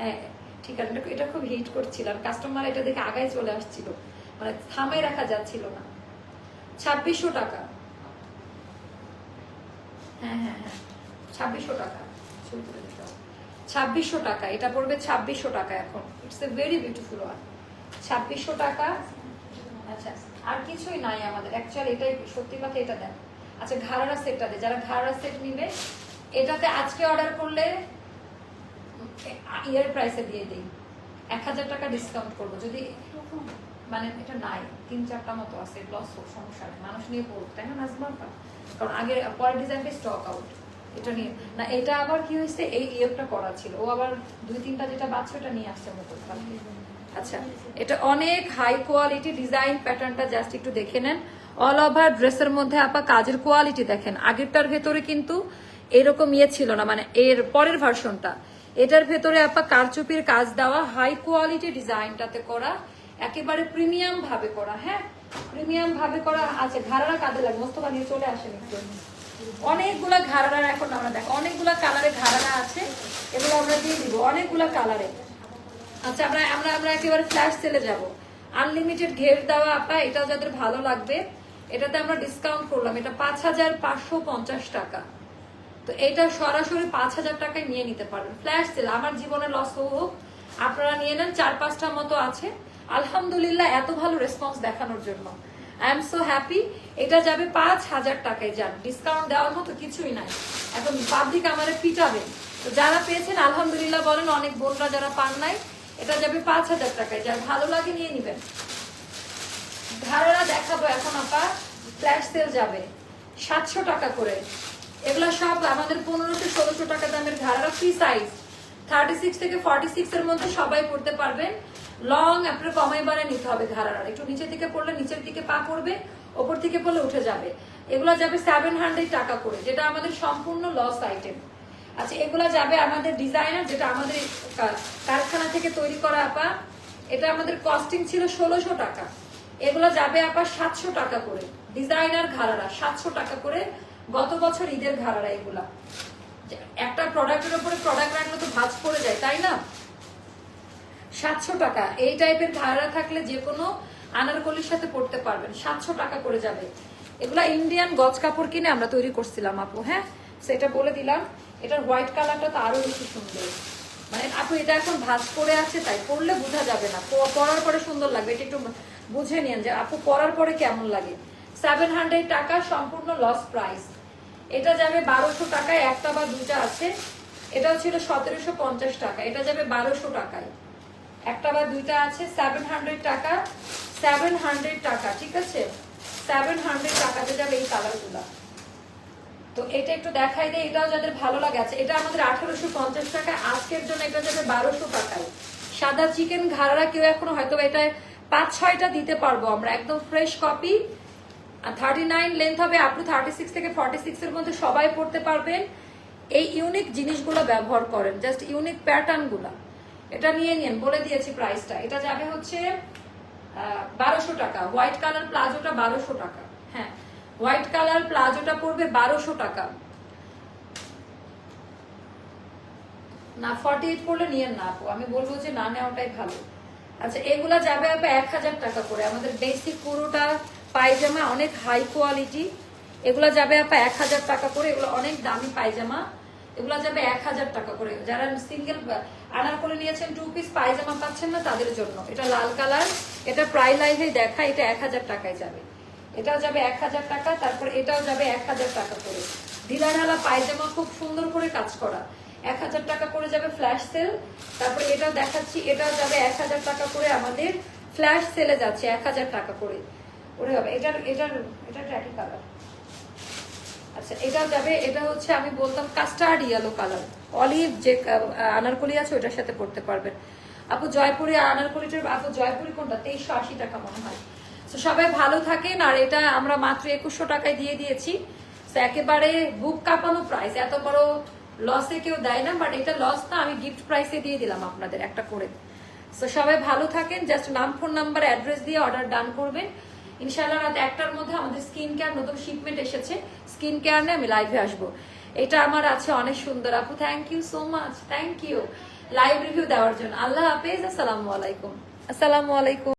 হ্যাঁ ঠিক আছে, এটা খুব হিট করছিল আর কাস্টমার এটা দেখে আগায় চলে আসছিল, মানে থামাই রাখা যাচ্ছিল না। 2600 টাকা। হ্যাঁ হ্যাঁ হ্যাঁ, 2600 টাকা। 2600 টাকা এটা পড়বে, 2600 টাকা এখন। It's a very beautiful one, 2600 টাকা। আচ্ছা, আর কিছুই নাই আমাদের অ্যাকচুয়ালি, এটাই সত্যি কথা, এটা দেন। আচ্ছা, ঘাড়ারা সেটটা দে, যারা ঘাড়ারা সেট নিবে এটাতে আজকে অর্ডার করলে ইয়ার প্রাইসে দিয়ে দিই, 1000 টাকা ডিসকাউন্ট করবো। যদি মানে এটা নাই, 3-4টা মতো আছে, লস হোক সমস্যা নেই, মানুষ নিয়ে পড়ুক, তাই না নাজমা? কারণ আগে পরের ডিজাইনটা স্টক আউট, এটা নিয়ে না। এটা আবার কি হয়েছে, এই ইয়েটা করা ছিল, ও আবার 2-3টা যেটা বাচ্চা এটা নিয়ে আসছে মুকুট। আচ্ছা, এটা অনেক হাই কোয়ালিটি ডিজাইন, প্যাটার্নটা জাস্ট একটু দেখে নেন। অল ওভার ড্রেসের মধ্যে আপা কাজের কোয়ালিটি দেখেন, আগেরটার ভেতরে কিন্তু এরকম ইয়ে ছিল না, মানে এর পরের ভার্সনটা, এটার ভেতরে আপা কারচুপির কাজ দেওয়া, হাই কোয়ালিটি ডিজাইনটাতে করা, একেবারে প্রিমিয়াম ভাবে করা। হ্যাঁ, প্রিমিয়াম ভাবে করা আছে। ঘাড়ারা কাজে লাগে, মোস্তফা নিয়ে চলে আসেন একটু। অনেকগুলা ঘাড়ার এখন আমরা দেখো, অনেকগুলা কালারে ঘাড়ারা আছে, এগুলো আমরা দিয়ে দিব অনেকগুলা কালারে। আচ্ছা, আমরা আমরা আমরা একেবারে ফ্ল্যাশ সেলে যাব। আনলিমিটেড ঘের দেওয়া আপা, এটাও যাদের ভালো লাগবে, এটাতে আমরা ডিসকাউন্ট করলাম, এটা 5550 টাকা। তো এটা সরাসরি 5000 টাকায় নিয়ে নিতে পারবেন, ফ্ল্যাশ সেল। আমার জীবনে লস হোক, আপনারা নিয়ে নেন। 4-5টা মতো আছে, আলহামদুলিল্লাহ এত ভালো রেসপন্স দেখানোর জন্য আই এম সো হ্যাপি। এটা যাবে 5000 টাকায়, যান, ডিসকাউন্ট দেওয়ার মতো কিছুই নাই, এখন পাবলিক আমারে পিটাবে। তো যারা পেয়েছেন আলহামদুলিল্লাহ বলেন, অনেক বোনরা যারা পান নাই, এটা যাবে 5000 টাকায়, যার ভালো লাগে নিয়ে নিবেন। ধারণা দেখাবো এখন আপা, ফ্ল্যাশ সেল যাবে 700 টাকা করে। এগুলা সব আমাদের 1500-1600 টাকা দামের ঘাড়া, ফ্রি সাইজ, 36 থেকে 46 এর মধ্যে সবাই পড়তে পারবেন। লং আপনার কমাই বাড়ায় নিতে হবে ঘাড়া, একটু নিচের দিকে পড়লে নিচের দিকে পা পড়বে, ওপর থেকে পড়লে উঠে যাবে। এগুলা যাবে 700 টাকা করে, যেটা আমাদের সম্পূর্ণ লস আইটেম। আচ্ছা, এগুলা যাবে আমাদের ডিজাইনার, যেটা আমাদের কারখানা থেকে তৈরি করা আপা, এটা আমাদের কস্টিং ছিল 1600 টাকা, এগুলো যাবে আপা 700 টাকা করে। ডিজাইনার ঘাড়ারা 700 টাকা করে, গত বছর ঈদের ঘাড়ারা। এগুলা একটা প্রোডাক্টের উপরে প্রোডাক্ট রাখলে তো ভাঁজ পড়ে যায়, তাই না? 700 টাকা এই টাইপের ঘাড়া থাকলে যে কোনো আনারকলির সাথে পড়তে পারবেন, 700 টাকা করে যাবে। এগুলা ইন্ডিয়ান গজ কাপড় কিনে আমরা তৈরি করছিলাম আপু। হ্যাঁ, সেটা বলে দিলাম। এটার হোয়াইট কালারটা তো আরো বেশি সুন্দর, মানে আপু এটা এখন ভাঁজ পড়ে আছে, তাই পরলে বোঝা যাবে না, পরার পরে সুন্দর লাগবে। এটা একটু বুঝে নিন যে আপু পরার পরে কেমন লাগে। 700 টাকা সম্পূর্ণ লস প্রাইস। এটা যাবে 1200 টাকায়, একটা বা দুটা আছে। এটাও ছিল 1750 টাকা, এটা যাবে 1200 টাকায়, একটা বা দুইটা আছে। 700 টাকা, 700 টাকা, ঠিক আছে? 700 টাকাতে যাবে এই কালারগুলা। তো এটা একটু দেখাই দেয়, এটাও যাদের ভালো লাগে। আছে এটা আমাদের 1850 টাকায়, আজকের জন্য এটা যাবে 1200 টাকায়। সাদা চিকেন ঘাড়া কেউ এখনো হয়তো এটা 5-6টা দিতে পারবো আমরা, একদম ফ্রেশ কপি। 39 লেন্থ হবে, আপনি 36 থেকে 46 এর মধ্যে সবাই পড়তে পারবেন। এই ইউনিক জিনিসগুলো ব্যবহার করেন, জাস্ট ইউনিক প্যাটার্ন গুলা। এটা নিয়ে নিন, বলে দিয়েছি প্রাইসটা। এটা যাবে হচ্ছে 1200 টাকা। হোয়াইট কালার প্লাজোটা 1200 টাকা। হ্যাঁ, হোয়াইট কালার প্লাজোটা পড়বে 1200 টাকা। না 48 পড়লে নিয়েন না আপু, আমি বলবো যে না নেওয়াটাই ভালো। আচ্ছা, এগুলা যাবে আপু 1000 টাকা করে। আমাদের বেসিক পুরোটা পায়জামা, অনেক হাই কোয়ালিটি। এগুলা যাবে আপা 1000 টাকা করে, এগুলো অনেক দামি পায়জামা, এগুলো যাবে 1000 টাকা করে। যারা সিঙ্গেল আনারকলি নিয়েছেন 2 পিস পায়জামা পাচ্ছেন না তাদের জন্য। এটা লাল কালার, এটা প্রায় লাইভে দেখা, এটা 1000 টাকায় যাবে। এটাও যাবে 1000 টাকা, তারপর এটাও যাবে 1000 টাকা করে। ঢিলা ঢালা পায়জামা, খুব সুন্দর করে কাজ করা, 1000 টাকা করে যাবে ফ্ল্যাশ সেল। তারপর এটাও দেখাচ্ছি, এটাও যাবে 1000 টাকা করে, আমাদের ফ্ল্যাশ সেলে যাচ্ছে 1000 টাকা করে। ওরে হবে এটার এটার এটা ট্র্যাকি কালার। আচ্ছা এটাও যাবে, এটা হচ্ছে আমি বলতাম কাস্টার্ড ইয়েলো কালার, অলিভ যে আনারকলি আছে ওটার সাথে পড়তে পারবেন। আপু জয়পুরি আনারকলিটার, আপু জয়পুরি কোনটা? 2380 টাকা মনে হয়। তো সবাই ভালো থাকেন। আর এটা আমরা মাত্র 2100 টাকায় দিয়ে দিয়েছি। তো একেবারে বুক কাঁপানো প্রাইস, এত বড় লসে কেউ দেয় না, বাট এটা লস না, আমি গিফট প্রাইসে দিয়ে দিলাম আপনাদের একটা করে। তো সবাই ভালো থাকেন, জাস্ট নাম, ফোন নাম্বার, অ্যাড্রেস দিয়ে অর্ডার ডান করবেন। ইনশাআল্লাহ রাত 1টার মধ্যে আমাদের স্কিন কেয়ার নতুন শিপমেন্ট এসেছে, স্কিন কেয়ার নিয়ে আমি লাইভে আসবো। এটা আমার আছে অনেক সুন্দর আপু, thank you so much, thank you live review দেওয়ার জন্য। আল্লাহ হাফেজ, আসসালামু আলাইকুম। আসসালামু আলাইকুম।